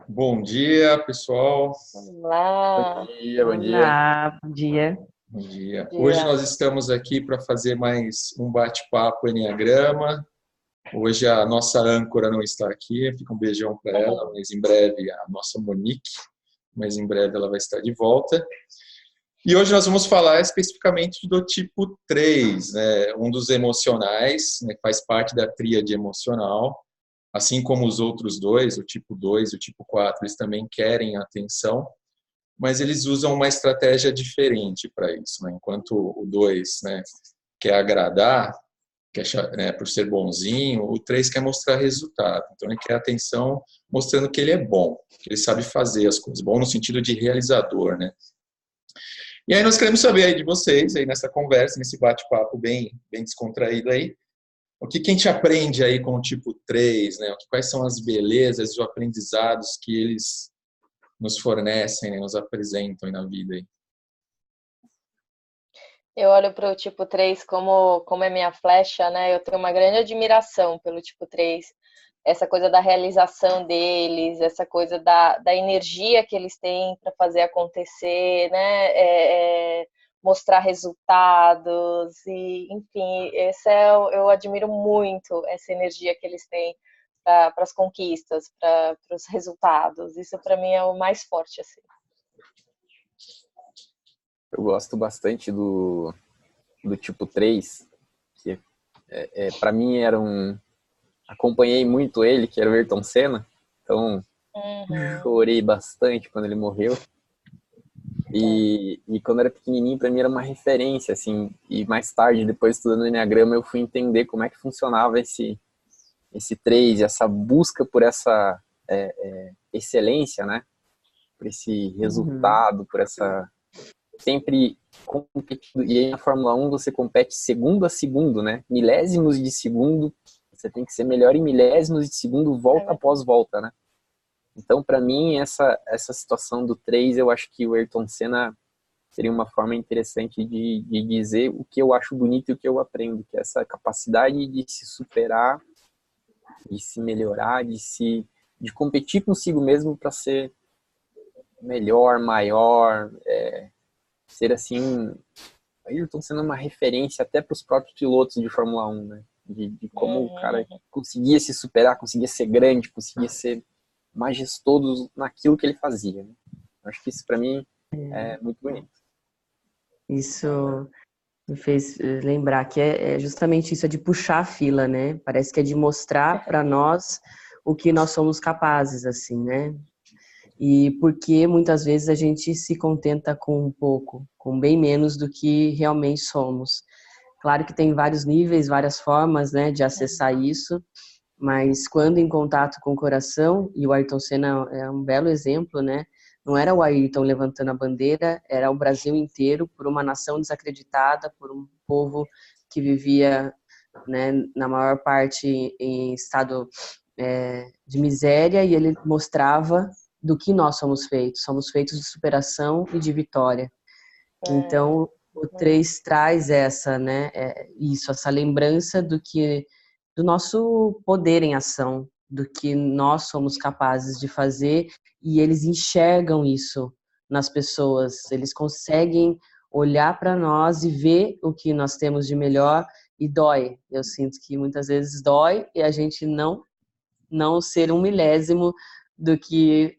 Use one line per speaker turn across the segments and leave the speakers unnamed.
Bom dia, pessoal.
Olá,
Bom dia, bom dia.
Olá, bom dia.
Bom dia. Hoje
dia.
nós estamos aqui para fazer mais um bate-papo Enneagrama. Hoje a nossa âncora não está aqui, fica um beijão para ela, mas em breve a nossa Monique, mas em breve ela vai estar de volta. E hoje nós vamos falar especificamente do tipo 3, né? Um dos emocionais, né? Faz parte da tríade emocional. Assim como os outros dois, o tipo 2 e o tipo 4, eles também querem atenção, mas eles usam uma estratégia diferente para isso, né? Enquanto o 2, né, quer agradar, quer, né, por ser bonzinho, o 3 quer mostrar resultado. Então ele quer atenção mostrando que ele é bom, que ele sabe fazer as coisas, bom no sentido de realizador, né? E aí nós queremos saber aí de vocês, aí nessa conversa, nesse bate-papo bem descontraído aí, o que a gente aprende aí com o tipo 3, né? Quais são as belezas e os aprendizados que eles nos fornecem, né? Nos apresentam aí na vida aí.
Eu olho para o tipo 3 como é minha flecha, né? Eu tenho uma grande admiração pelo tipo 3. Essa coisa da realização deles, essa coisa da energia que eles têm para fazer acontecer, né? Mostrar resultados e, enfim, eu admiro muito essa energia que eles têm para as conquistas, para os resultados. Isso para mim é o mais forte, assim.
Eu gosto bastante do tipo 3, que para mim era um... Acompanhei muito ele, que era o Ayrton Senna, então chorei bastante quando ele morreu. E quando eu era pequenininho, para mim era uma referência, assim, e mais tarde, depois estudando Enneagrama, eu fui entender como é que funcionava esse 3, essa busca por essa excelência, né? Por esse resultado, por essa... sempre competindo. E aí na Fórmula 1 você compete segundo a segundo, né? Milésimos de segundo, você tem que ser melhor em milésimos de segundo, volta após volta, né? Então, para mim, essa situação do 3, eu acho que o Ayrton Senna seria uma forma interessante de dizer o que eu acho bonito e o que eu aprendo, que é essa capacidade de se superar, de se melhorar, de competir consigo mesmo para ser melhor, maior, ser assim, Ayrton sendo uma referência até para os próprios pilotos de Fórmula 1, né? De como o cara conseguia se superar, conseguia ser grande, conseguia ser majestoso naquilo que ele fazia, né? Acho que isso para mim é muito bonito.
Isso me fez lembrar que é justamente isso, é de puxar a fila, né? Parece que é de mostrar para nós o que nós somos capazes, assim, né? E porque muitas vezes a gente se contenta com um pouco, com bem menos do que realmente somos. Claro que tem vários níveis, várias formas, né, de acessar isso, mas quando em contato com o coração, e o Ayrton Senna é um belo exemplo, né? Não era o Ayrton levantando a bandeira, era o Brasil inteiro, por uma nação desacreditada, por um povo que vivia, né, na maior parte em estado de miséria, e ele mostrava do que nós somos feitos de superação e de vitória. Então, o 3 traz essa, né, essa lembrança do nosso poder em ação, do que nós somos capazes de fazer, e eles enxergam isso nas pessoas, eles conseguem olhar para nós e ver o que nós temos de melhor, e dói. Eu sinto que muitas vezes dói e a gente não ser um milésimo do que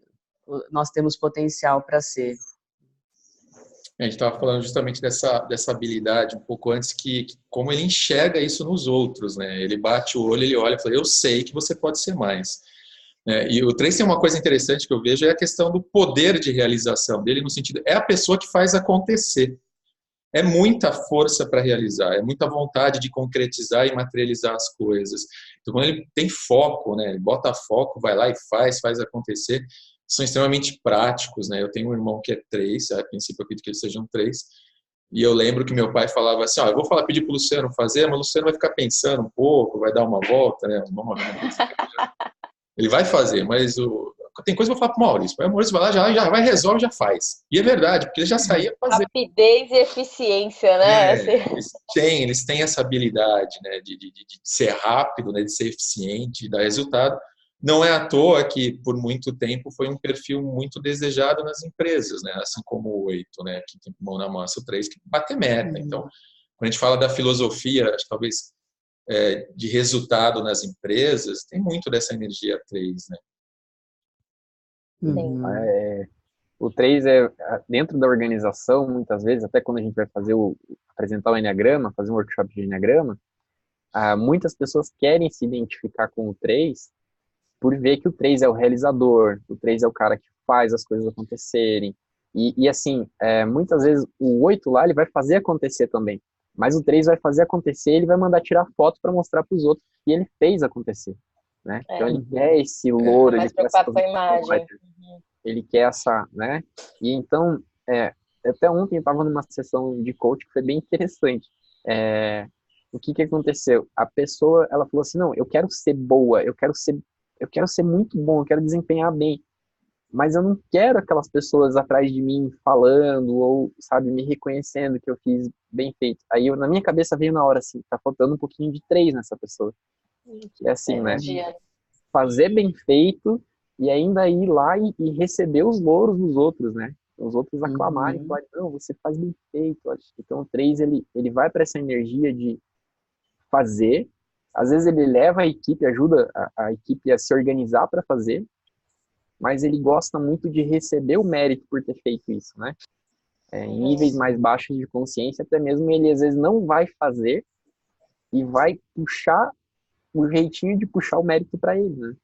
nós temos potencial para ser.
A gente estava falando justamente dessa habilidade um pouco antes, que como ele enxerga isso nos outros, né? Ele bate o olho, ele olha e fala, eu sei que você pode ser mais. E o 3 tem uma coisa interessante que eu vejo, é a questão do poder de realização dele, no sentido, é a pessoa que faz acontecer. É muita força para realizar, é muita vontade de concretizar e materializar as coisas. Então, quando ele tem foco, né, ele bota foco, vai lá e faz acontecer, são extremamente práticos, né? Eu tenho um irmão que é 3, a princípio eu acredito que eles sejam 3, e eu lembro que meu pai falava assim, eu vou pedir para o Luciano fazer, mas o Luciano vai ficar pensando um pouco, vai dar uma volta, né? Ele vai fazer, mas tem coisa que eu vou falar para o Maurício. O Maurício vai lá, já vai, resolve, já faz. E é verdade, porque ele já saía fazendo.
Rapidez e eficiência, né? Assim.
Eles têm essa habilidade, né, de ser rápido, né, de ser eficiente, de dar resultado, Não é à toa que, por muito tempo, foi um perfil muito desejado nas empresas, né? Assim como o 8, né? Que tem mão na massa, o 3, que bate meta. Então, quando a gente fala da filosofia, acho que talvez de resultado nas empresas, tem muito dessa energia 3, né?
O 3 dentro da organização, muitas vezes, até quando a gente vai apresentar o Enneagrama, fazer um workshop de Enneagrama, muitas pessoas querem se identificar com o 3 por ver que o 3 é o realizador, o 3 é o cara que faz as coisas acontecerem. E assim, muitas vezes o 8 lá, ele vai fazer acontecer também. Mas o 3 vai fazer acontecer, ele vai mandar tirar foto para mostrar para os outros que ele fez acontecer. Né? Então ele quer esse louro,
mais preocupado com a imagem.
Ele quer essa, né? E então, até ontem eu estava numa sessão de coach que foi bem interessante. O que aconteceu? A pessoa, ela falou assim, não, eu quero ser boa, eu quero ser muito bom, eu quero desempenhar bem, mas eu não quero aquelas pessoas atrás de mim falando ou, sabe, me reconhecendo que eu fiz bem feito. Aí na minha cabeça veio na hora assim, tá faltando um pouquinho de 3 nessa pessoa. Que é assim, né? Fazer bem feito e ainda ir lá e receber os louros dos outros, né? Os outros aclamarem, falarem, não, você faz bem feito. Então o 3, ele vai para essa energia de fazer. Às vezes ele leva a equipe, ajuda a equipe a se organizar para fazer, mas ele gosta muito de receber o mérito por ter feito isso, né? Em níveis mais baixos de consciência, até mesmo ele às vezes não vai fazer e vai puxar o jeitinho de puxar o mérito para ele, né?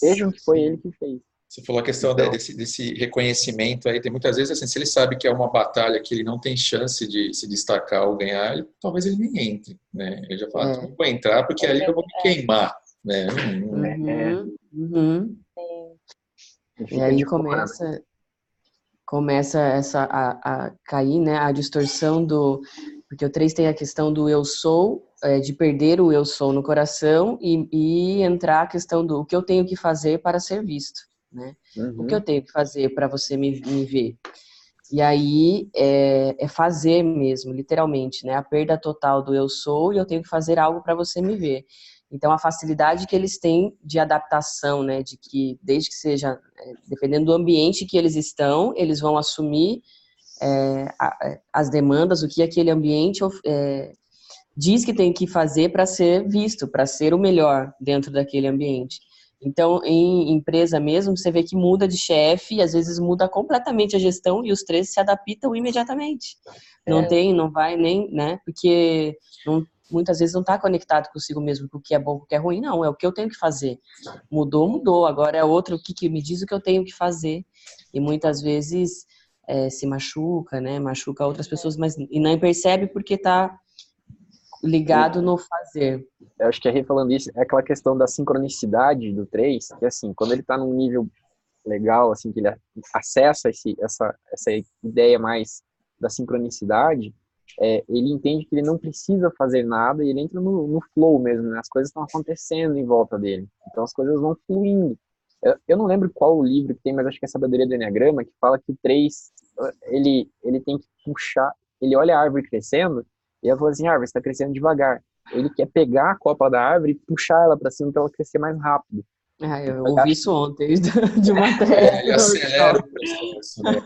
Vejam que foi ele que fez.
Você falou a questão desse reconhecimento aí, tem muitas vezes assim, se ele sabe que é uma batalha que ele não tem chance de se destacar ou ganhar, talvez ele nem entre, né? Ele já fala, não vou entrar porque ali eu vou me queimar, né?
E aí começa a cair, né, a distorção porque o 3 tem a questão do eu sou, de perder o eu sou no coração e entrar a questão do o que eu tenho que fazer para ser visto, né? O que eu tenho que fazer para você me ver? E aí é fazer mesmo, literalmente, né? A perda total do eu sou e eu tenho que fazer algo para você me ver. Então, a facilidade que eles têm de adaptação, né? De que, desde que seja, dependendo do ambiente que eles estão, eles vão assumir as demandas, o que aquele ambiente diz que tem que fazer para ser visto, para ser o melhor dentro daquele ambiente. Então, em empresa mesmo, você vê que muda de chefe e às vezes muda completamente a gestão e os 3 se adaptam imediatamente. Não vai nem, né? Porque muitas vezes não está conectado consigo mesmo com o que é bom, com o que é ruim. Não, é o que eu tenho que fazer. Mudou. Agora é outro que me diz o que eu tenho que fazer. E muitas vezes se machuca, né? Machuca outras pessoas, mas e não percebe porque está ligado no fazer.
Eu acho que a Rê falando isso, é aquela questão da sincronicidade do 3, que assim, quando ele está num nível legal, assim, que ele acessa essa ideia mais da sincronicidade, ele entende que ele não precisa fazer nada e ele entra no flow mesmo, né? As coisas estão acontecendo em volta dele. Então as coisas vão fluindo. Eu não lembro qual o livro que tem, mas acho que é a Sabedoria do Enneagrama, que fala que o 3, ele tem que puxar, ele olha a árvore crescendo e ela fala assim, a árvore está crescendo devagar. Ele quer pegar a copa da árvore e puxar ela para cima para ela crescer mais rápido.
Eu ouvi isso ontem de uma matéria.
Ele acelera o processo, né?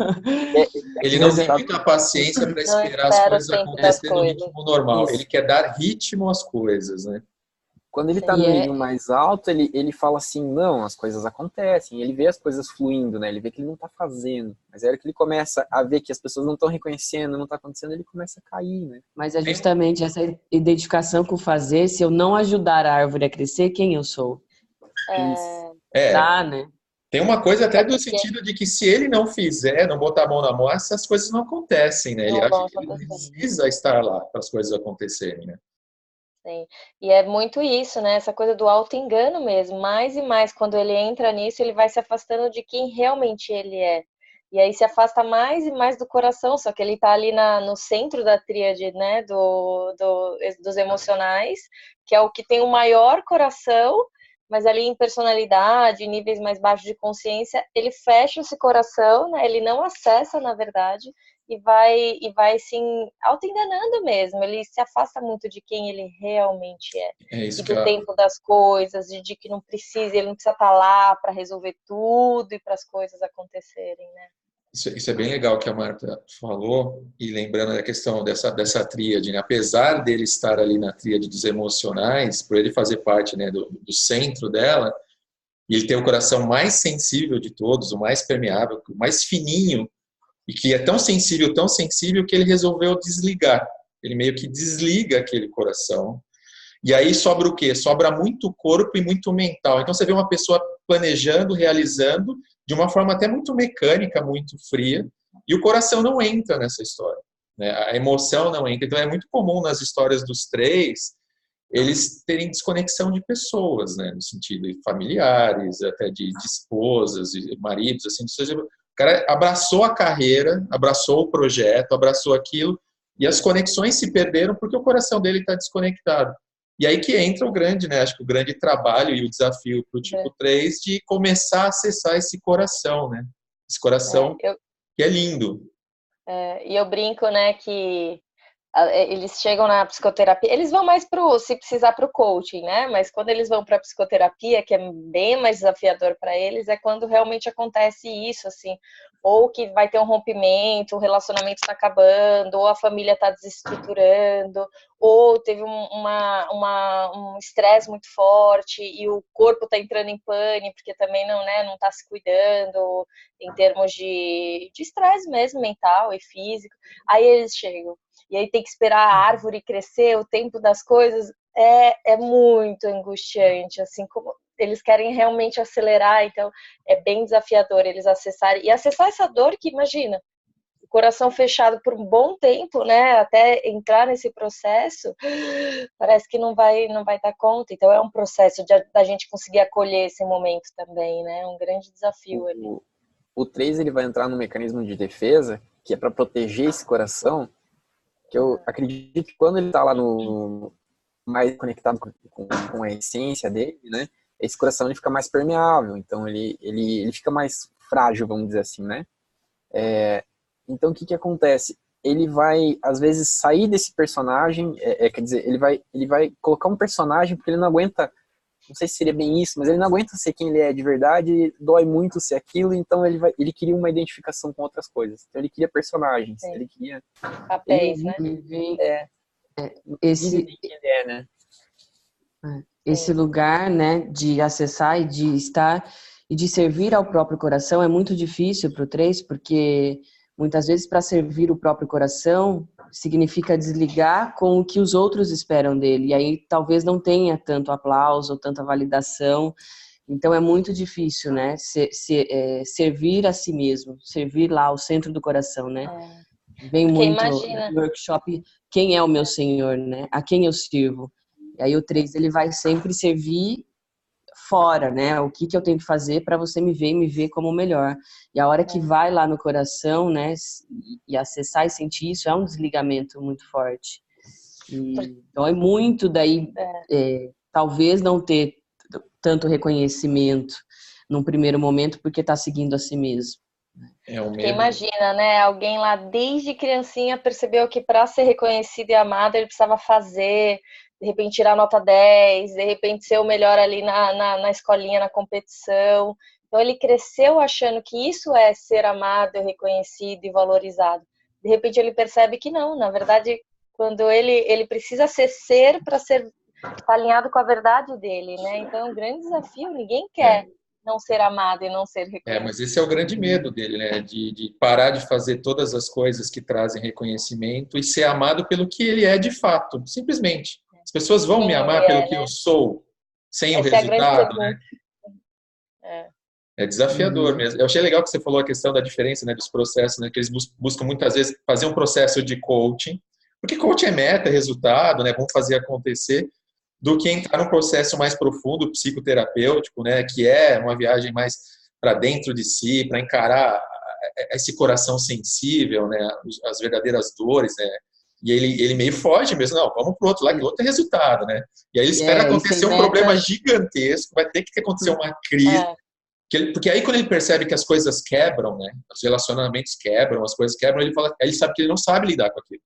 Ele não tem muita paciência para esperar as coisas acontecerem no ritmo normal. Ele quer dar ritmo às coisas, né?
Quando ele está no nível mais alto, ele fala assim, não, as coisas acontecem, ele vê as coisas fluindo, né? Ele vê que ele não está fazendo. Mas é hora que ele começa a ver que as pessoas não estão reconhecendo, não está acontecendo, ele começa a cair, né?
Mas é justamente essa identificação com o fazer, se eu não ajudar a árvore a crescer, quem eu sou? Né?
Tem uma coisa até do sentido de que se ele não fizer, não botar a mão na massa, as coisas não acontecem, né? Ele acha que ele precisa estar lá para as coisas acontecerem, né?
Sim. E é muito isso, né? Essa coisa do auto-engano mesmo. Mais e mais, quando ele entra nisso, ele vai se afastando de quem realmente ele é. E aí se afasta mais e mais do coração, só que ele tá ali no centro da tríade, né? Dos emocionais, que é o que tem o maior coração, mas ali em personalidade, em níveis mais baixos de consciência, ele fecha esse coração, né? Ele não acessa, na verdade, e vai se auto-enganando mesmo. Ele se afasta muito de quem ele realmente é.
É isso
E
que
do tempo das coisas, de que não precisa, ele não precisa estar lá para resolver tudo e para as coisas acontecerem, né?
Isso é bem legal que a Marta falou, e lembrando da questão dessa tríade, né? Apesar dele estar ali na tríade dos emocionais, por ele fazer parte, né, do centro dela, e ele tem o coração mais sensível de todos, o mais permeável, o mais fininho, e que é tão sensível que ele resolveu desligar. Ele meio que desliga aquele coração. E aí sobra o quê? Sobra muito corpo e muito mental. Então você vê uma pessoa planejando, realizando, de uma forma até muito mecânica, muito fria, e o coração não entra nessa história, né? A emoção não entra. Então é muito comum nas histórias dos três eles terem desconexão de pessoas, né? No sentido de familiares, até de esposas, de maridos, assim. O cara abraçou a carreira, abraçou o projeto, abraçou aquilo, e as conexões se perderam porque o coração dele está desconectado. E aí que entra o grande, né? Acho que o grande trabalho e o desafio para o tipo 3 de começar a acessar esse coração, né? Esse coração que é lindo.
E eu brinco, né, que eles chegam na psicoterapia, eles vão mais se precisar para o coaching, né? Mas quando eles vão para a psicoterapia, que é bem mais desafiador para eles, é quando realmente acontece isso, assim, ou que vai ter um rompimento, o relacionamento está acabando, ou a família está desestruturando, ou teve um estresse muito forte e o corpo está entrando em pânico, porque também não está se cuidando em termos de estresse mesmo, mental e físico. Aí eles chegam. E aí tem que esperar a árvore crescer, o tempo das coisas é muito angustiante, assim, como eles querem realmente acelerar, então é bem desafiador eles acessarem, e acessar essa dor que, imagina, o coração fechado por um bom tempo, né, até entrar nesse processo, parece que não vai dar conta, então é um processo da gente conseguir acolher esse momento também, né, é um grande desafio ali.
O 3, ele vai entrar no mecanismo de defesa, que é para proteger esse coração, que eu acredito que quando ele está lá mais conectado com a essência dele, né, esse coração ele fica mais permeável, então ele fica mais frágil, vamos dizer assim, né? Então o que acontece? Ele vai, às vezes, sair desse personagem, quer dizer, ele vai colocar um personagem porque ele não aguenta, não sei se seria bem isso, mas ele não aguenta ser quem ele é de verdade, dói muito ser aquilo, então ele queria uma identificação com outras coisas. Então ele queria personagens,
Sim.
ele queria...
Papéis, né?
Esse,
quem ele é, né?
Esse lugar, né, de acessar e de estar e de servir ao próprio coração é muito difícil para o 3, porque muitas vezes para servir o próprio coração significa desligar com o que os outros esperam dele, e aí talvez não tenha tanto aplauso ou tanta validação, então é muito difícil, né, servir a si mesmo, servir lá ao centro do coração, né? Vem
porque
muito
imagina,
no workshop, quem é o meu Senhor, né? A quem eu sirvo? E aí o 3, ele vai sempre servir fora, né? O que eu tenho que fazer para você me ver e me ver como o melhor. E a hora que vai lá no coração, né? E acessar e sentir isso, é um desligamento muito forte. E dói muito daí, talvez não ter tanto reconhecimento num primeiro momento, porque está seguindo a si mesmo.
Porque imagina, né? Alguém lá desde criancinha percebeu que para ser reconhecido e amado ele precisava fazer, de repente tirar nota 10, de repente ser o melhor ali na escolinha, na competição. Então ele cresceu achando que isso é ser amado, reconhecido e valorizado. De repente ele percebe que não, na verdade, quando ele precisa ser para ser alinhado com a verdade dele, né? Então é um grande desafio, ninguém quer não ser amado e não ser reconhecido.
Mas esse é o grande medo dele, né? De parar de fazer todas as coisas que trazem reconhecimento e ser amado pelo que ele é de fato, simplesmente. As pessoas vão me amar pelo que eu sou, sem o resultado, né? É desafiador mesmo. Eu achei legal que você falou a questão da diferença, né, dos processos, né, que eles buscam muitas vezes fazer um processo de coaching, porque coaching é meta, resultado, né, vamos fazer acontecer, do que entrar num processo mais profundo, psicoterapêutico, né, que é uma viagem mais para dentro de si, para encarar esse coração sensível, né, as verdadeiras dores, né, e ele meio foge mesmo, não, vamos pro outro lá, que o outro é resultado, né, e aí ele espera acontecer um problema gigantesco, vai ter que acontecer uma crise, Porque aí quando ele percebe que as coisas quebram, né? Os relacionamentos quebram, as coisas quebram, ele sabe que ele não sabe lidar com aquilo.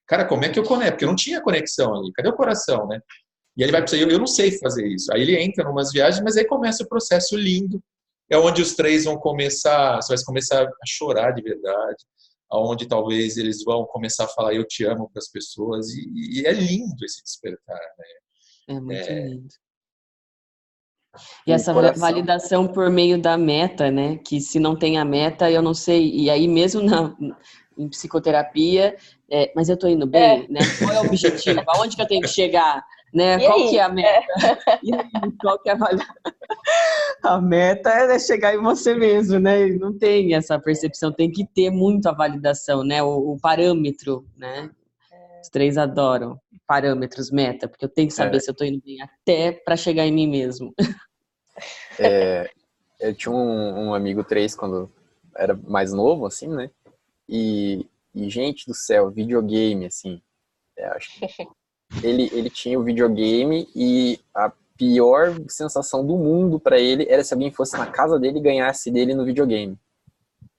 Cara, como é que eu conecto? Porque eu não tinha conexão ali. Cadê o coração, né? E aí ele vai pensar, eu não sei fazer isso. Aí ele entra em umas viagens, mas aí começa o processo lindo. É onde os três vão começar, você vai começar a chorar de verdade. Onde talvez eles vão começar a falar eu te amo para as pessoas. E é lindo esse despertar, né?
É muito lindo. E
O
essa
coração.
validação por meio da meta, né? Que se não tem a meta, eu não sei. E aí mesmo em psicoterapia, mas eu tô indo bem, né? Qual é o objetivo? Aonde que eu tenho que chegar? Né?
E
Qual
aí?
que é a meta? E aí, qual que é a meta é chegar em você mesmo, né? E não tem essa percepção, tem que ter muito a validação, né? O parâmetro, né? Os três adoram parâmetros, meta, porque eu tenho que saber se eu tô indo bem até para chegar em mim mesmo.
Eu tinha um amigo 3 quando era mais novo, assim, né? E gente do céu, videogame, assim. Acho que ele tinha o videogame e a pior sensação do mundo pra ele era se alguém fosse na casa dele e ganhasse dele no videogame.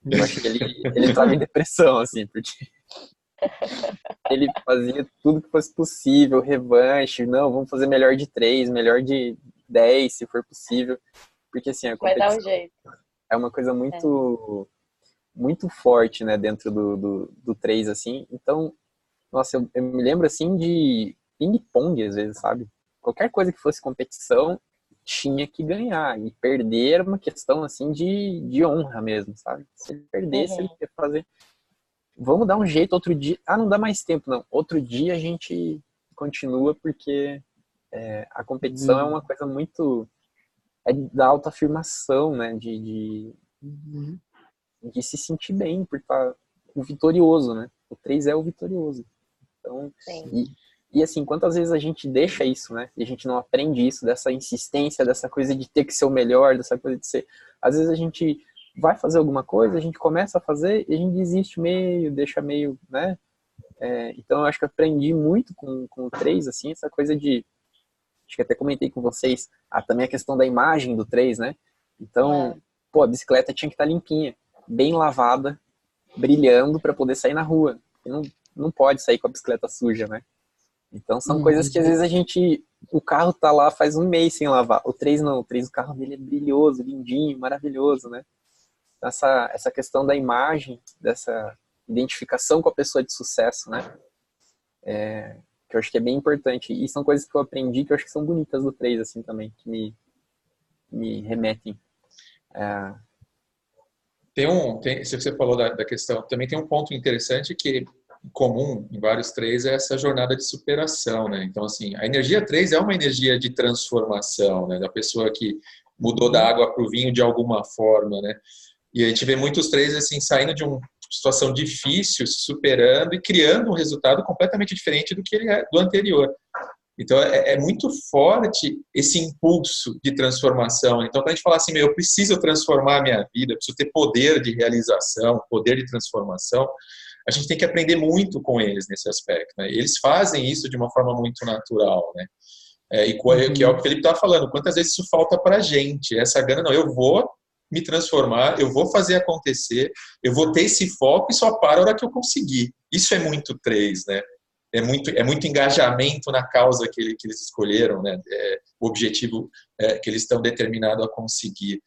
Eu acho que ele entrava em depressão, assim, porque ele fazia tudo que fosse possível, revanche, não, vamos fazer melhor de 3, melhor de 10, se for possível. Porque, assim, a
Vai dar um
competição
jeito.
é uma coisa muito, muito forte, né, dentro do 3, assim. Então, nossa, eu me lembro, assim, de ping-pong, às vezes, sabe? Qualquer coisa que fosse competição, tinha que ganhar. E perder era uma questão, assim, de honra mesmo, sabe? Se ele perdesse, ele ia fazer... Vamos dar um jeito outro dia. Ah, não dá mais tempo, não. Outro dia a gente continua, porque a competição é uma coisa muito... É da autoafirmação, né? De se sentir bem, por estar o vitorioso, né? O 3 é o vitorioso. Então, e assim, quantas vezes a gente deixa isso, né? E a gente não aprende isso, dessa insistência, dessa coisa de ter que ser o melhor, dessa coisa de ser... Às vezes a gente vai fazer alguma coisa, a gente começa a fazer e a gente desiste meio, deixa meio, né? Então eu acho que eu aprendi muito com o 3, assim, essa coisa de... Acho que até comentei com vocês, também a questão da imagem do 3, né? Então, pô, a bicicleta tinha que estar limpinha, bem lavada, brilhando para poder sair na rua. E não pode sair com a bicicleta suja, né? Então são coisas que às vezes o carro tá lá faz um mês sem lavar. O 3 não, o 3 o carro dele é brilhoso, lindinho, maravilhoso, né? Essa questão da imagem, dessa identificação com a pessoa de sucesso, né? Que eu acho que é bem importante. E são coisas que eu aprendi que eu acho que são bonitas do 3, assim, também, que me remetem.
Se você falou da questão, também tem um ponto interessante que comum em vários 3 é essa jornada de superação, né? Então, assim, a energia 3 é uma energia de transformação, né? Da pessoa que mudou da água para o vinho de alguma forma, né? E a gente vê muitos 3 assim saindo de uma situação difícil, se superando e criando um resultado completamente diferente do que ele é do anterior. Então é muito forte esse impulso de transformação. Então quando a gente fala assim, eu preciso transformar a minha vida, eu preciso ter poder de realização, poder de transformação, a gente tem que aprender muito com eles nesse aspecto, né? Eles fazem isso de uma forma muito natural, né? Que é o que o Felipe estava falando, quantas vezes isso falta para a gente, essa gana, não, eu vou me transformar, eu vou fazer acontecer, eu vou ter esse foco e só para a hora que eu conseguir. Isso é muito 3, né? É muito engajamento na causa que eles escolheram, né? O objetivo que eles estão determinados a conseguir.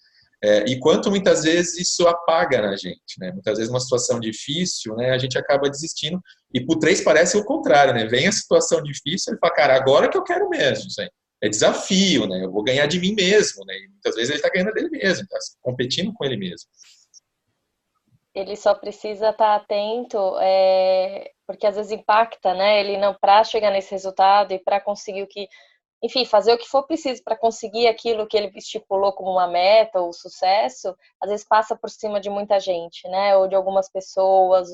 E quanto muitas vezes isso apaga na gente, né? Muitas vezes uma situação difícil, né? A gente acaba desistindo. E pro 3 parece o contrário, né? Vem a situação difícil, ele fala, cara, agora que eu quero mesmo, isso aí. É desafio, né? Eu vou ganhar de mim mesmo, né? E muitas vezes ele está ganhando dele mesmo, está competindo com ele mesmo.
Ele só precisa estar atento, porque às vezes impacta, né? Ele não, para chegar nesse resultado e para conseguir o que, enfim, fazer o que for preciso para conseguir aquilo que ele estipulou como uma meta ou sucesso, às vezes passa por cima de muita gente, né? Ou de algumas pessoas,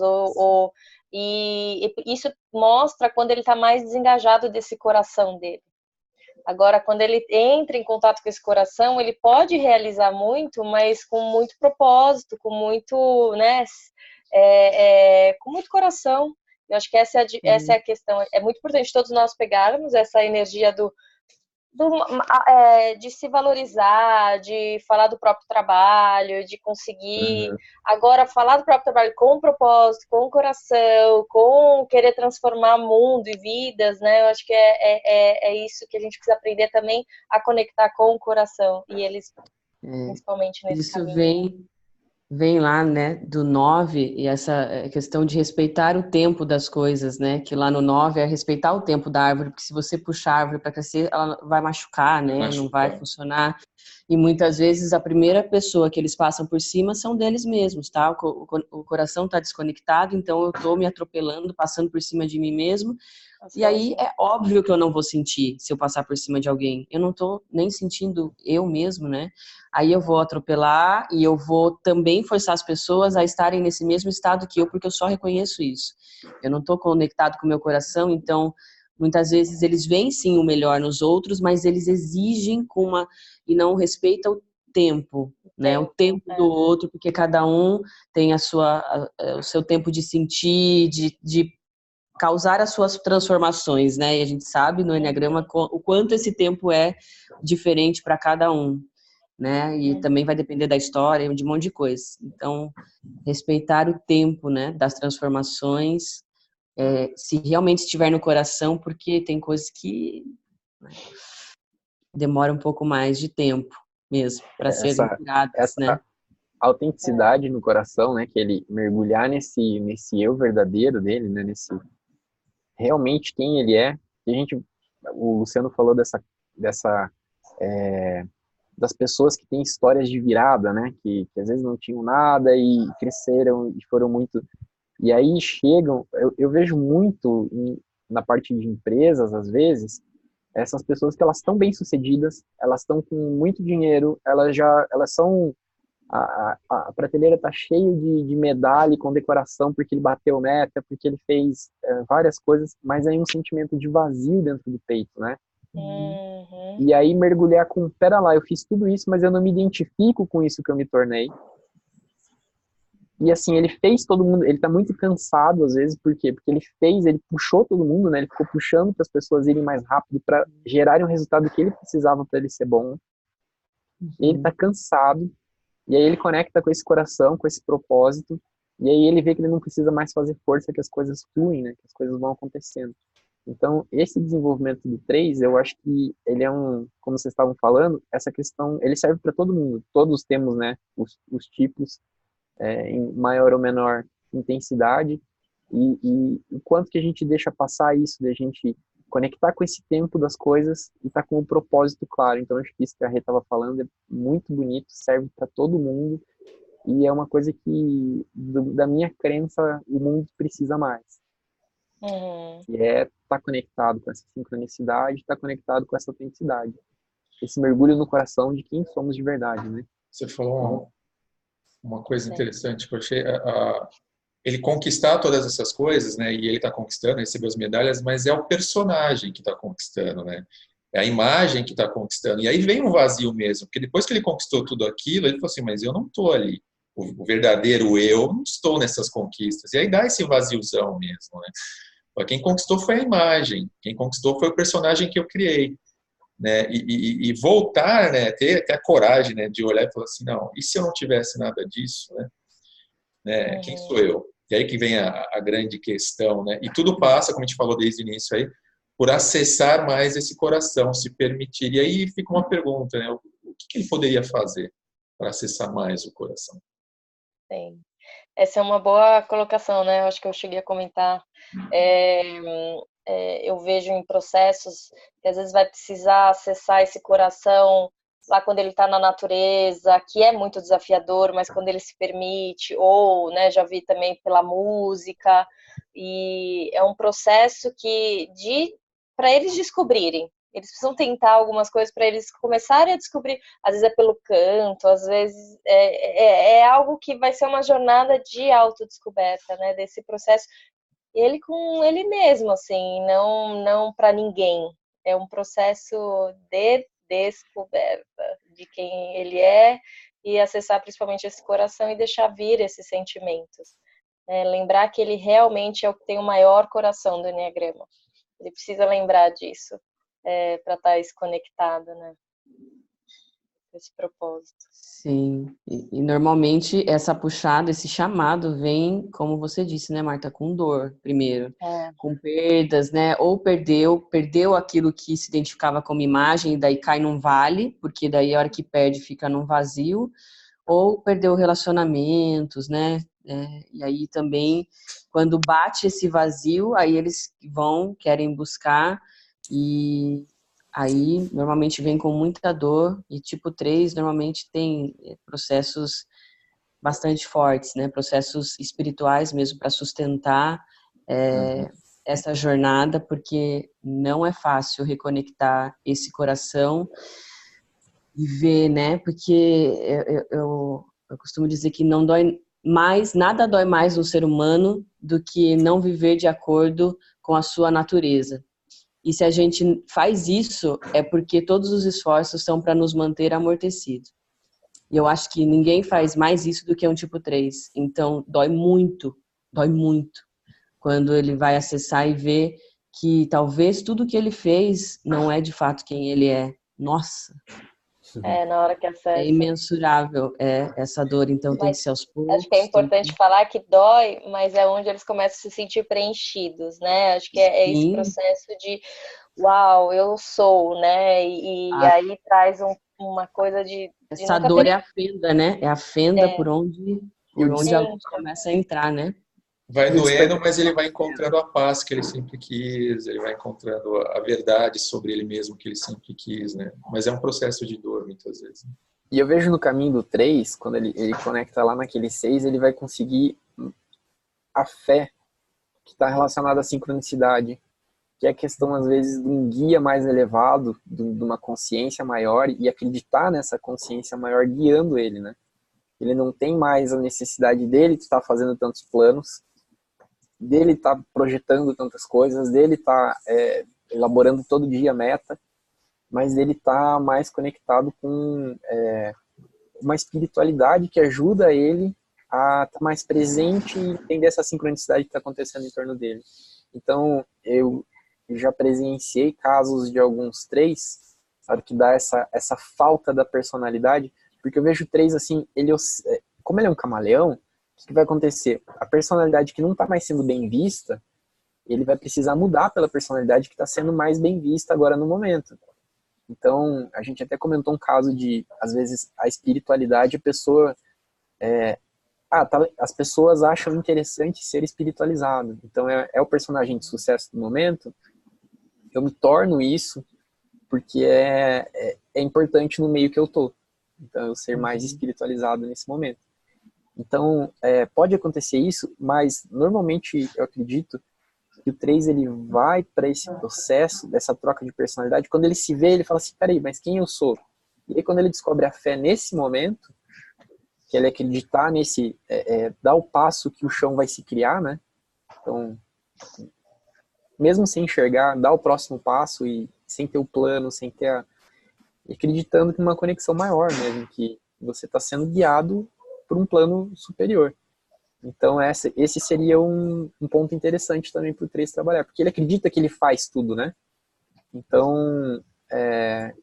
e isso mostra quando ele está mais desengajado desse coração dele. Agora, quando ele entra em contato com esse coração, ele pode realizar muito, mas com muito propósito, com muito, né, com muito coração. Eu acho que essa é a questão. É muito importante todos nós pegarmos essa energia de se valorizar, de falar do próprio trabalho, de conseguir agora falar do próprio trabalho com propósito, com coração, com querer transformar mundo e vidas, né? Eu acho que é isso que a gente precisa aprender também a conectar com o coração, e eles, principalmente nesse
Isso
caminho.
Vem lá, né, do 9, e essa questão de respeitar o tempo das coisas, né, que lá no 9 é respeitar o tempo da árvore, porque se você puxar a árvore para crescer, ela vai machucar, né, não vai funcionar. E muitas vezes a primeira pessoa que eles passam por cima são deles mesmos, tá? O coração está desconectado, então eu estou me atropelando, passando por cima de mim mesmo. E aí é óbvio que eu não vou sentir se eu passar por cima de alguém. Eu não estou nem sentindo eu mesmo, né? Aí eu vou atropelar e eu vou também forçar as pessoas a estarem nesse mesmo estado que eu, porque eu só reconheço isso. Eu não estou conectado com o meu coração, então muitas vezes eles veem sim o melhor nos outros, mas eles exigem e não respeitam o tempo, né? O tempo do outro, porque cada um tem o seu tempo de sentir, de causar as suas transformações, né? E a gente sabe no Enneagrama o quanto esse tempo é diferente para cada um, né? E também vai depender da história, de um monte de coisa. Então, respeitar o tempo, né, das transformações, se realmente estiver no coração, porque tem coisas que, né, demoram um pouco mais de tempo mesmo para serem curadas, né?
Autenticidade no coração, né, que ele mergulhar nesse eu verdadeiro dele, né, nesse realmente quem ele é. E o Luciano falou das pessoas que têm histórias de virada, né, que às vezes não tinham nada e cresceram e foram muito, e aí chegam, eu vejo muito na parte de empresas, às vezes, essas pessoas que elas estão bem sucedidas, elas estão com muito dinheiro, elas são a prateleira tá cheia de medalha e condecoração porque ele bateu meta, porque ele fez várias coisas, mas aí um sentimento de vazio dentro do peito, né? E aí mergulhar com, pera lá, eu fiz tudo isso, mas eu não me identifico com isso que eu me tornei. E assim, ele fez todo mundo, ele tá muito cansado às vezes, por quê? Porque ele puxou todo mundo, né? Ele ficou puxando para as pessoas irem mais rápido para gerarem o resultado que ele precisava para ele ser bom. Ele tá cansado. E aí ele conecta com esse coração, com esse propósito, e aí ele vê que ele não precisa mais fazer força, que as coisas fluem, né? Que as coisas vão acontecendo. Então, esse desenvolvimento do 3, eu acho que ele é como vocês estavam falando, essa questão, ele serve para todo mundo. Todos temos, né, os tipos, em maior ou menor intensidade, e o quanto que a gente deixa passar isso, de a gente conectar com esse tempo das coisas e tá com o propósito claro. Então, acho que isso que a Rê estava falando é muito bonito, serve para todo mundo, e é uma coisa que, da minha crença, o mundo precisa mais. Que é estar conectado com essa sincronicidade, estar conectado com essa autenticidade. Esse mergulho no coração de quem somos de verdade, né?
Você falou uma coisa interessante que eu achei, ele conquistar todas essas coisas, né? E ele está conquistando, recebeu as medalhas, mas é o personagem que está conquistando, né? É a imagem que está conquistando. E aí vem um vazio mesmo, porque depois que ele conquistou tudo aquilo, ele falou assim, mas eu não estou ali. O verdadeiro eu não estou nessas conquistas. E aí dá esse vaziozão mesmo, né? Quem conquistou foi a imagem, quem conquistou foi o personagem que eu criei. Né? E voltar, né? Ter a coragem, né? De olhar e falar assim, não, e se eu não tivesse nada disso, né? Quem sou eu? E aí que vem a grande questão, né? E tudo passa, como a gente falou desde o início aí, por acessar mais esse coração, se permitir. E aí fica uma pergunta, né? O que ele poderia fazer para acessar mais o coração?
Sim. Essa é uma boa colocação, né? Eu acho que eu cheguei a comentar. Eu vejo em processos que às vezes vai precisar acessar esse coração lá quando ele está na natureza, que é muito desafiador, mas quando ele se permite, ou, né, já vi também pela música, e é um processo para eles descobrirem. Eles precisam tentar algumas coisas para eles começarem a descobrir. Às vezes é pelo canto, às vezes é algo que vai ser uma jornada de autodescoberta, né? Desse processo. Ele com ele mesmo, assim, não para ninguém. É um processo de descoberta de quem ele é e acessar principalmente esse coração e deixar vir esses sentimentos. Lembrar que ele realmente é o que tem o maior coração do Enneagrama. Ele precisa lembrar disso. para estar desconectada, né? Esse propósito.
Sim, e normalmente essa puxada, esse chamado vem, como você disse, né, Marta, com dor primeiro, com perdas, né, ou perdeu aquilo que se identificava como imagem e daí cai num vale, porque daí a hora que perde fica num vazio, ou perdeu relacionamentos, né, e aí também, quando bate esse vazio, aí eles querem buscar e aí, normalmente vem com muita dor e tipo 3 normalmente tem processos bastante fortes, né? Processos espirituais mesmo para sustentar essa jornada, porque não é fácil reconectar esse coração e ver, né? Porque eu costumo dizer que não dói mais, nada dói mais no ser humano do que não viver de acordo com a sua natureza. E se a gente faz isso, é porque todos os esforços são para nos manter amortecidos. E eu acho que ninguém faz mais isso do que um tipo 3. Então, dói muito, quando ele vai acessar e ver que talvez tudo que ele fez não é de fato quem ele é. Nossa!
Na hora que acessa.
É imensurável essa dor, então tem que ser aos poucos.
Acho que é importante falar que dói, mas é onde eles começam a se sentir preenchidos, né? Acho que é esse processo de uau, eu sou, né? E aí traz uma coisa de
essa dor é a fenda, né? É a fenda por onde a luz começa a entrar, né?
Vai doendo, mas ele vai encontrando a paz que ele sempre quis, ele vai encontrando a verdade sobre ele mesmo que ele sempre quis, né? Mas é um processo de dor, muitas vezes.
E eu vejo no caminho do 3, quando ele conecta lá naquele 6, ele vai conseguir a fé que está relacionada à sincronicidade, que é a questão, às vezes, de um guia mais elevado, de uma consciência maior, e acreditar nessa consciência maior guiando ele, né? Ele não tem mais a necessidade dele estar fazendo tantos planos, dele estar projetando tantas coisas, dele estar elaborando todo dia a meta, mas dele estar mais conectado com uma espiritualidade que ajuda ele a estar mais presente e entender essa sincronicidade que está acontecendo em torno dele. Então, eu já presenciei casos de alguns 3, sabe, que dá essa falta da personalidade, porque eu vejo 3 assim, como ele é um camaleão, o que vai acontecer? A personalidade que não está mais sendo bem vista, ele vai precisar mudar pela personalidade que está sendo mais bem vista agora no momento. Então, a gente até comentou um caso de, às vezes, a espiritualidade, a pessoa... as pessoas acham interessante ser espiritualizado. Então, é o personagem de sucesso do momento. Eu me torno isso porque é importante no meio que eu tô. Então, eu ser mais espiritualizado nesse momento. Então, pode acontecer isso, mas normalmente eu acredito que o 3 ele vai para esse processo dessa troca de personalidade. Quando ele se vê, ele fala assim, peraí, mas quem eu sou? E aí quando ele descobre a fé nesse momento, que ele acreditar nesse, dar o passo que o chão vai se criar, né? Então, mesmo sem enxergar, dar o próximo passo e sem ter o plano, sem ter acreditando que uma conexão maior mesmo, que você está sendo guiado por um plano superior. Então esse seria um ponto interessante também para o 3 trabalhar, porque ele acredita que ele faz tudo, né? Então,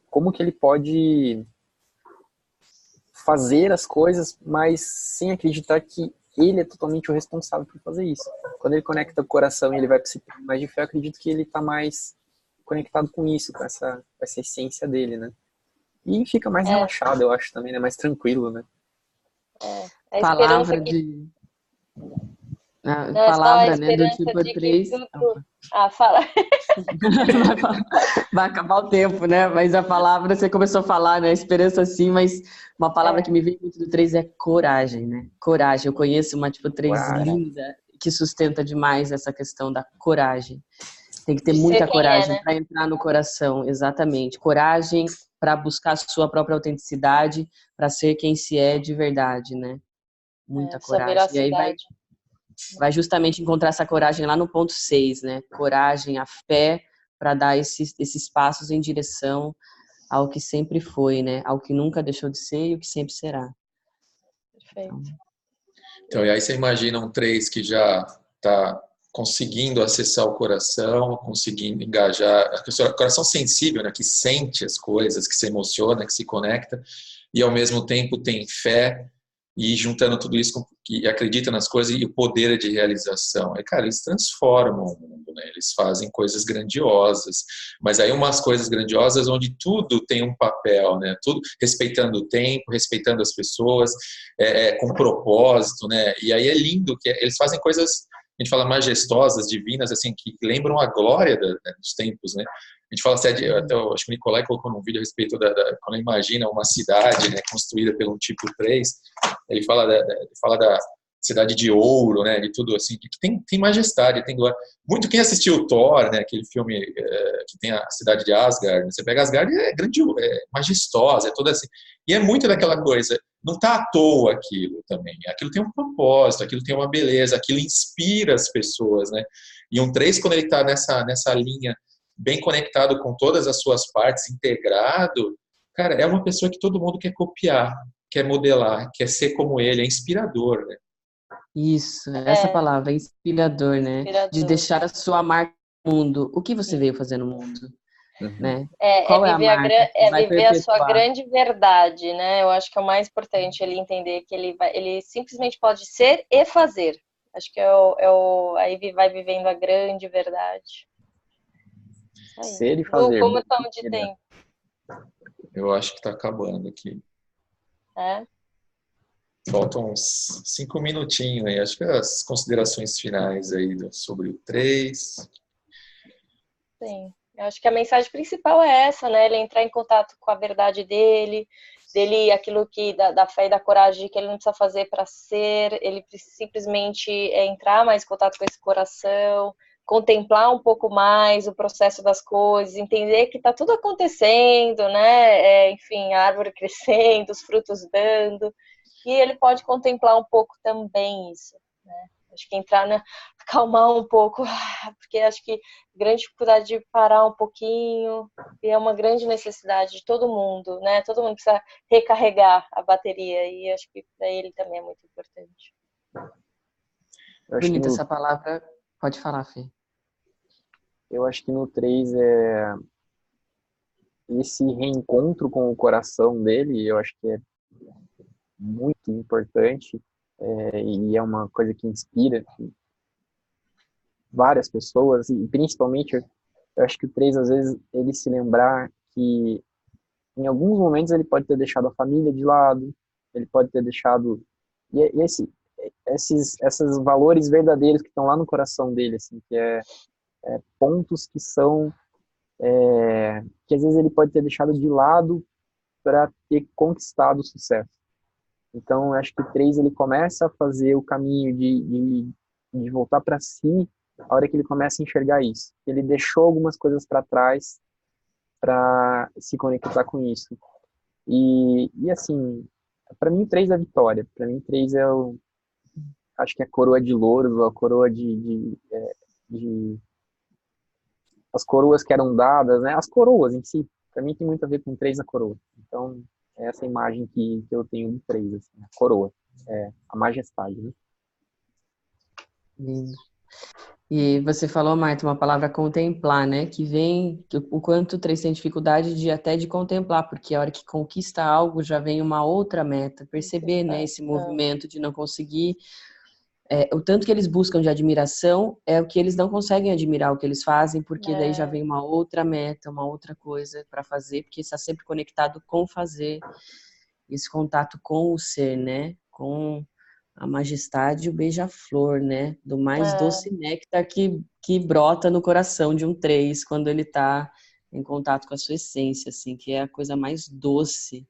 como que ele pode fazer as coisas, mas sem acreditar que ele é totalmente o responsável por fazer isso. Quando ele conecta o coração e ele vai para esse plano mais de fé, eu acredito que ele está mais conectado com isso, com essa essência dele, né? E fica mais relaxado, eu acho também, né? Mais tranquilo, né?
Palavra de... palavra, né, do tipo 3.
Fala.
Vai acabar o tempo, né? Mas a palavra, você começou a falar, né? Esperança sim, mas uma palavra que me vem muito do 3 é coragem, né? Coragem. Eu conheço uma tipo 3 linda que sustenta demais essa questão da coragem. Tem que ter muita coragem, né? Para entrar no coração, exatamente. Coragem para buscar a sua própria autenticidade, para ser quem se é de verdade, né? Muita coragem. E aí vai justamente encontrar essa coragem lá no ponto 6, né? Coragem, a fé para dar esses passos em direção ao que sempre foi, né? Ao que nunca deixou de ser e o que sempre será.
Perfeito.
Então, e aí você imagina um 3 que já está conseguindo acessar o coração, conseguindo engajar, o coração sensível, né, que sente as coisas, que se emociona, que se conecta, e ao mesmo tempo tem fé, e juntando tudo isso com que acredita nas coisas e o poder de realização. E, cara, eles transformam o mundo, né? Eles fazem coisas grandiosas, mas aí umas coisas grandiosas onde tudo tem um papel, né? Tudo respeitando o tempo, respeitando as pessoas, com propósito, né? E aí é lindo que eles fazem coisas, a gente fala majestosas, divinas, assim, que lembram a glória dos tempos, né? A gente fala assim, até acho que o Nicolai colocou num vídeo a respeito quando imagina uma cidade, né, construída pelo tipo 3, ele fala da cidade de ouro, né, de tudo assim, que tem majestade, tem glória. Muito quem assistiu Thor, né, aquele filme que tem a cidade de Asgard, você pega Asgard, é grandioso, é majestosa, é toda assim. E é muito daquela coisa, não está à toa aquilo também. Aquilo tem um propósito, aquilo tem uma beleza, aquilo inspira as pessoas, né? E um 3, quando ele está nessa linha bem conectado com todas as suas partes, integrado, cara, é uma pessoa que todo mundo quer copiar, quer modelar, quer ser como ele, é inspirador, né?
Isso, essa palavra, inspirador, né? De deixar a sua marca no mundo. O que você veio fazer no mundo, né? Qual é a marca que vai
viver a sua
perpetuar?
grande verdade, né? Eu acho que é o mais importante ele entender que ele simplesmente pode ser e fazer. Acho que aí vai vivendo a grande verdade.
Ser e fazer.
Como estamos de tempo?
Eu acho que está acabando aqui. Faltam uns 5 minutinhos aí. Acho que as considerações finais aí sobre o 3.
Sim. Eu acho que a mensagem principal é essa, né? Ele entrar em contato com a verdade dele aquilo que da fé e da coragem que ele não precisa fazer para ser, ele simplesmente entrar mais em contato com esse coração, contemplar um pouco mais o processo das coisas, entender que está tudo acontecendo, né? Enfim, a árvore crescendo, os frutos dando, e ele pode contemplar um pouco também isso, né? Acho que acalmar um pouco, porque acho que grande dificuldade de parar um pouquinho, e é uma grande necessidade de todo mundo, né? Todo mundo precisa recarregar a bateria, e acho que para ele também é muito importante.
Bonita essa palavra. Pode falar, Fê.
Eu acho que no 3 esse reencontro com o coração dele, eu acho que é muito importante, e é uma coisa que inspira várias pessoas, e principalmente eu acho que o 3, às vezes, ele se lembrar que em alguns momentos ele pode ter deixado a família de lado, ele pode ter deixado esses valores verdadeiros que estão lá no coração dele, assim, que pontos que são que às vezes ele pode ter deixado de lado para ter conquistado o sucesso. Então, eu acho que o 3 ele começa a fazer o caminho de voltar para si a hora que ele começa a enxergar isso. Ele deixou algumas coisas para trás para se conectar com isso. E assim, para mim, o 3 é a vitória. Para mim, o 3 acho que é a coroa de louros, ou a coroa de as coroas que eram dadas, né? As coroas em si, para mim tem muito a ver com 3 na coroa. Então, é essa imagem que eu tenho de 3, assim, a coroa, a majestade, né?
Lindo. E você falou, Marta, uma palavra contemplar, né? Que o quanto o 3 tem dificuldade de contemplar, porque a hora que conquista algo já vem uma outra meta. Perceber, né? Esse movimento de não conseguir. O tanto que eles buscam de admiração é o que eles não conseguem admirar o que eles fazem, porque daí já vem uma outra meta, uma outra coisa para fazer, porque está sempre conectado com fazer. Esse contato com o ser, né? Com a majestade e o beija-flor, né? Do mais doce néctar que brota no coração de um 3 quando ele está em contato com a sua essência, assim, que é a coisa mais doce,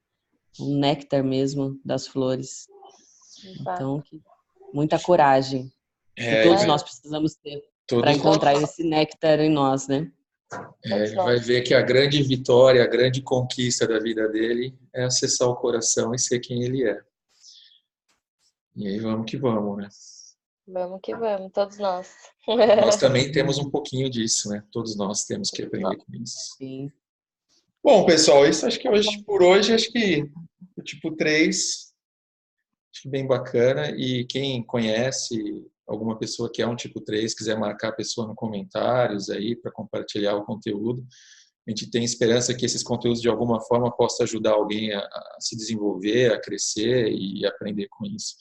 o néctar mesmo das flores. Então, muita coragem que todos nós precisamos ter para encontrar esse néctar em nós, né?
Ele vai ver que a grande vitória, a grande conquista da vida dele é acessar o coração e ser quem ele é. E aí vamos que vamos, né?
Vamos que vamos, todos nós.
Nós também temos um pouquinho disso, né? Todos nós temos que aprender com isso.
Sim.
Bom, pessoal, isso acho que por hoje, acho que o tipo 3, acho que bem bacana. E quem conhece alguma pessoa que é um tipo 3 quiser marcar a pessoa no comentários aí para compartilhar o conteúdo. A gente tem esperança que esses conteúdos de alguma forma possam ajudar alguém a se desenvolver, a crescer e aprender com isso.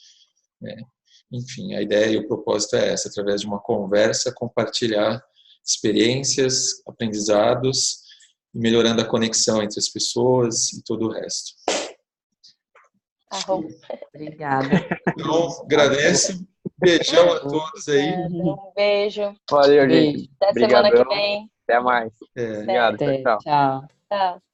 Enfim, a ideia e o propósito é essa, através de uma conversa, compartilhar experiências, aprendizados, e melhorando a conexão entre as pessoas e todo o resto.
Obrigada.
Então, agradeço. Beijão a todos aí.
Um beijo.
Valeu, gente.
Até
Obrigadão.
semana que vem.
Até mais.
É.
Obrigado.
Até,
Tchau.
tchau.
Tchau.